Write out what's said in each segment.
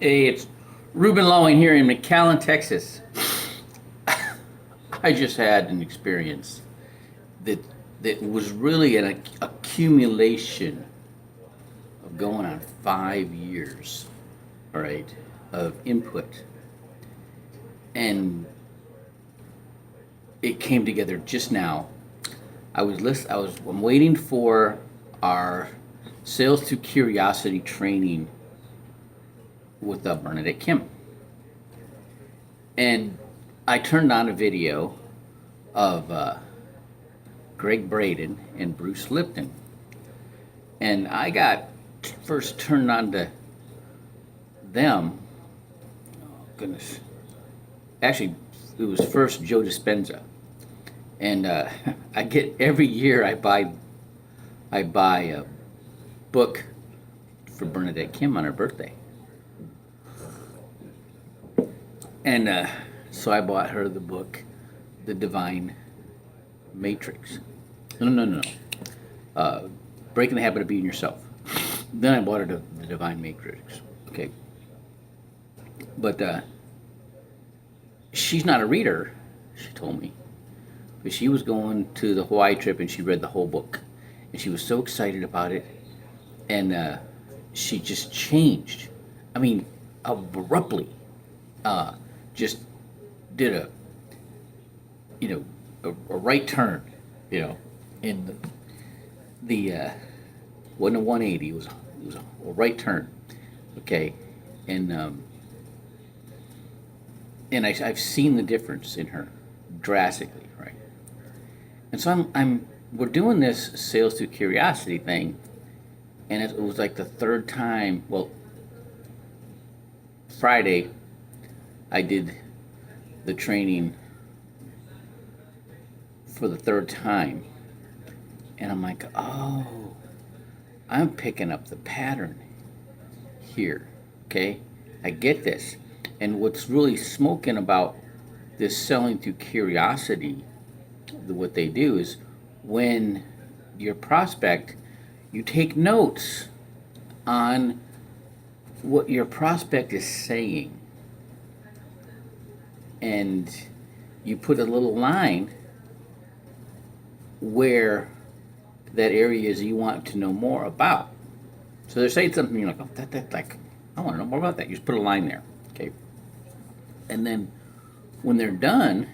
Hey, it's Ruben Lowing here in McAllen, Texas. I just had an experience that was really an accumulation of going on 5 years, all right, of input, and it came together just now. I'm waiting for our sales to curiosity training with Bernadette Kim. And I turned on a video of Greg Braden and Bruce Lipton. And I got first turned on to them. Oh, goodness. Actually, it was first Joe Dispenza. And I get every year I buy a book for Bernadette Kim on her birthday. And so I bought her the book, The Divine Matrix. No. Breaking the Habit of Being Yourself. Then I bought her the Divine Matrix. Okay. But she's not a reader, she told me. But she was going to the Hawaii trip and she read the whole book. And she was so excited about it. And she just changed. I mean, abruptly. Just did a right turn, in the wasn't a 180, it was a right turn, okay, and I've seen the difference in her drastically, right, and so we're doing this sales through curiosity thing, and it was like the third time. Well, Friday I did the training for the third time. And I'm like, oh, I'm picking up the pattern here. Okay? I get this. And what's really smoking about this selling through curiosity, what they do is when your prospect, you take notes on what your prospect is saying, and you put a little line where that area is you want to know more about. So they're saying something, you're like, oh, that, like, I want to know more about that. You just put a line there, okay? And then when they're done,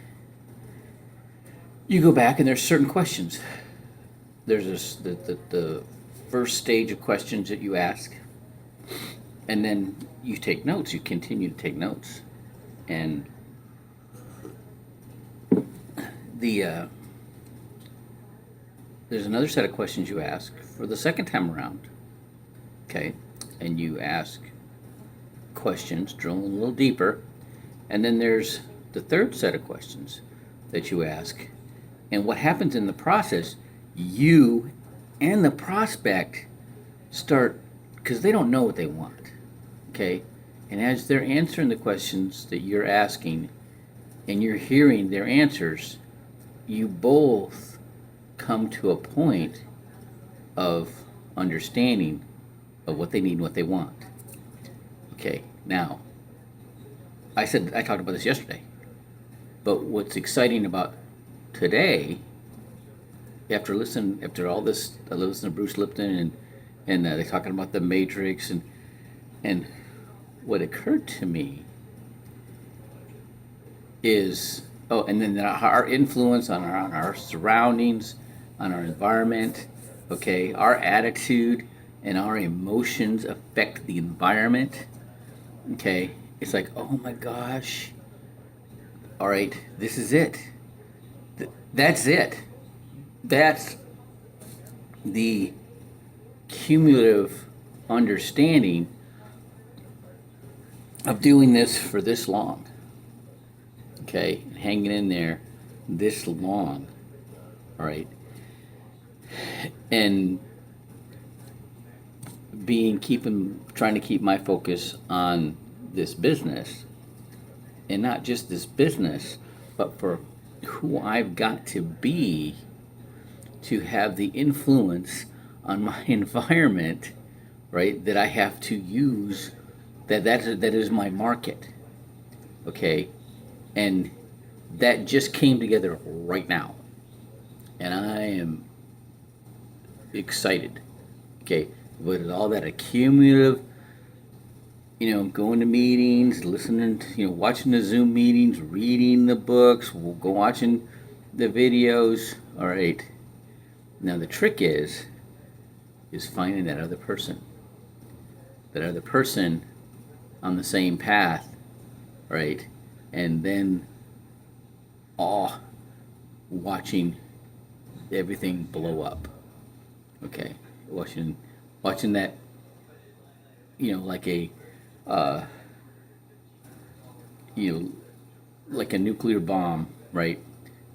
you go back and there's certain questions. There's the first stage of questions that you ask, and then you take notes. You continue to take notes, and there's another set of questions you ask for the second time around, okay? And you ask questions, drill a little deeper, and then there's the third set of questions that you ask. And what happens in the process, you and the prospect start, because they don't know what they want, okay? And as they're answering the questions that you're asking and you're hearing their answers, you both come to a point of understanding of what they need and what they want. Okay, now, I talked about this yesterday, but what's exciting about today, after all this, I listened to Bruce Lipton and they're talking about the Matrix, and what occurred to me is, oh, and then our influence on our surroundings, on our environment, okay, our attitude and our emotions affect the environment, okay. It's like, oh my gosh, all right, this is it. That's it. That's the cumulative understanding of doing this for this long, okay, hanging in there this long, all right, and trying to keep my focus on this business, and not just this business, but for who I've got to be to have the influence on my environment, right, that I have to use that is my market. Okay, and that just came together right now, and I am excited. Okay, with all that accumulative, going to meetings, listening to, watching the Zoom meetings, reading the books, we'll go watching the videos. All right. Now the trick is finding that other person on the same path, right? And then watching everything blow up. Okay, watching that, like a, uh, you know, like a nuclear bomb, right?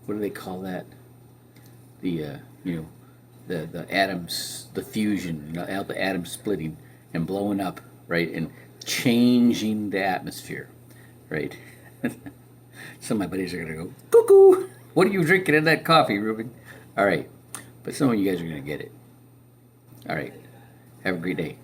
What do they call that? The the atoms, the fusion, the atoms splitting and blowing up, right, and changing the atmosphere, right? Some of my buddies are gonna go cuckoo. What are you drinking in that coffee, Ruben? All right, but some of you guys are gonna get it. All right, have a great day.